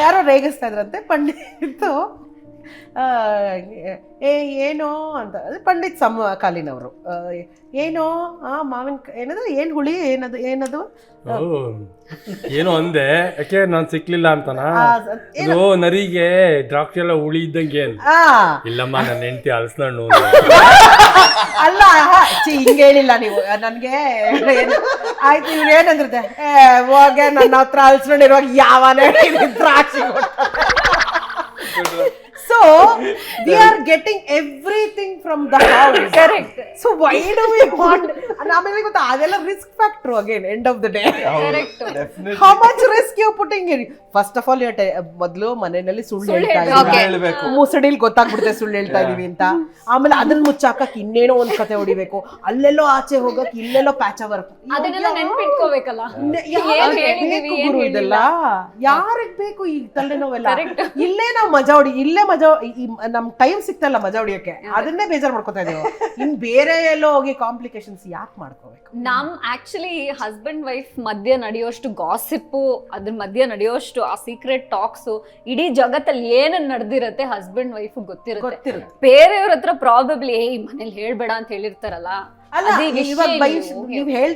ಯಾರೋ ರೇಗಿಸ್ತಾ ಇದ್ರಂತೆ ಪಂಡಿತು ಏನೋ ಅಂತ ಪಂಡಿತ್ ಸಮಕಾಲೀನವರು ಏನೋ ಮಾವಿನ ಏನದು ಏನು ಹುಳಿ ಏನದು ಏನೋ ಅಂದೆ ಯಾಕೆ ನಾನು ಸಿಕ್ಲಿಲ್ಲ ಅಂತನಾ ಇದು ನರಿಗೆ ದ್ರಾಕ್ಷಿ ಎಲ್ಲ ಹುಳಿ ಇದ್ದಂಗೆ ಇಲ್ಲಮ್ಮ ನನ್ನ ಹೆಂಡತಿ ಹಲಸಿನಣ್ಣು ಅಲ್ಲ ಹಿಂಗೆ ಹೇಳಿಲ್ಲ ನೀವು ನನಗೆ ಆಯ್ತು ಇವ್ರು ಏನಂದ್ರೆ ಹೋಗೆ ನನ್ನ ಹತ್ರ ಹಲಸಿನಣ್ಣು ಇರುವಾಗ ಯಾವನೇ ದ್ರಾಕ್ಷಿ So we are getting everything from the house. Correct. So why do we want? ಆಮೇಲೆ ಗೊತ್ತಾ ಅದೆಲ್ಲ risk factor again end of the day. Correct. How much risk you putting in? First of all ಮೊದಲು ಮನೆಯಲ್ಲಿ ಸುಳ್ಳು ಹೇಳ್ತಾ ಇದ್ದೀವಿ, ಮುಸುಡಿಲ್ ಗೊತ್ತಾಗ್ಬಿಡುತ್ತೆ ಸುಳ್ಳು ಹೇಳ್ತಾ ಇದೀವಿ ಅಂತ. ಆಮೇಲೆ ಅದನ್ನ ಮುಚ್ಚಾಕಕ್ಕೆ ಇನ್ನೇನೋ ಒಂದ್ ಕತೆ ಹೊಡಿಬೇಕು, ಅಲ್ಲೆಲ್ಲೋ ಆಚೆ ಹೋಗಕ್ಕೆ ಇಲ್ಲೆಲ್ಲೋ ಪ್ಯಾಚ್ ವರ್ಕ್. ಅದನ್ನೆಲ್ಲ ನೆನ್ಪಿಟ್ಕೋಬೇಕಲ್ಲ. ಗುರು ಇದೆಲ್ಲ ಯಾರಿಗ್ ಬೇಕು ಈ ತಲೆನೋವೆಲ್ಲ? ಇಲ್ಲೇ ನಾವು ಮಜಾ ಹೊಡಿ, ಇಲ್ಲೇ ನಮ್ ಟೈಮ್ ಸಿಕ್ತಲ್ಲ ಮಜಾ ಹೊಡಿಯಕ್ಕೆ, ಅದನ್ನೇ ಬೇಜಾರ್ ಮಾಡ್ಕೊತಾ ಇದೀವಿ. ಇನ್ ಬೇರೆ ಎಲ್ಲೋ ಹೋಗಿ ಕಾಂಪ್ಲಿಕೇಶನ್ಸ್ ಯಾಕೆ ಮಾಡ್ಕೋಬೇಕು? ನಮ್ ಆಕ್ಚುಲಿ ಹಸ್ಬೆಂಡ್ ವೈಫ್ ಮಧ್ಯೆ ನಡೆಯೋಷ್ಟು ಗಾಸಿಪ್ಪು, ಅದ್ರ ಮಧ್ಯೆ ನಡೆಯೋಷ್ಟು ಆ ಸೀಕ್ರೆಟ್ ಟಾಕ್ಸ್ ಇಡೀ ಜಗತ್ತಲ್ಲಿ ಏನೇನ್ ನಡೆದಿರತ್ತೆ ಹಸ್ಬೆಂಡ್ ವೈಫ್ ಗೊತ್ತಿರುತ್ತೆ. ಬೇರೆಯವ್ರ ಹತ್ರ ಪ್ರಾಬಬ್ಲಿ ಮನೇಲಿ ಹೇಳ್ಬೇಡ ಅಂತ ಹೇಳಿರ್ತಾರಲ್ಲ, ಅಲ್ಲ ಇವಾಗ ನೀವು ಹೇಳ್ದ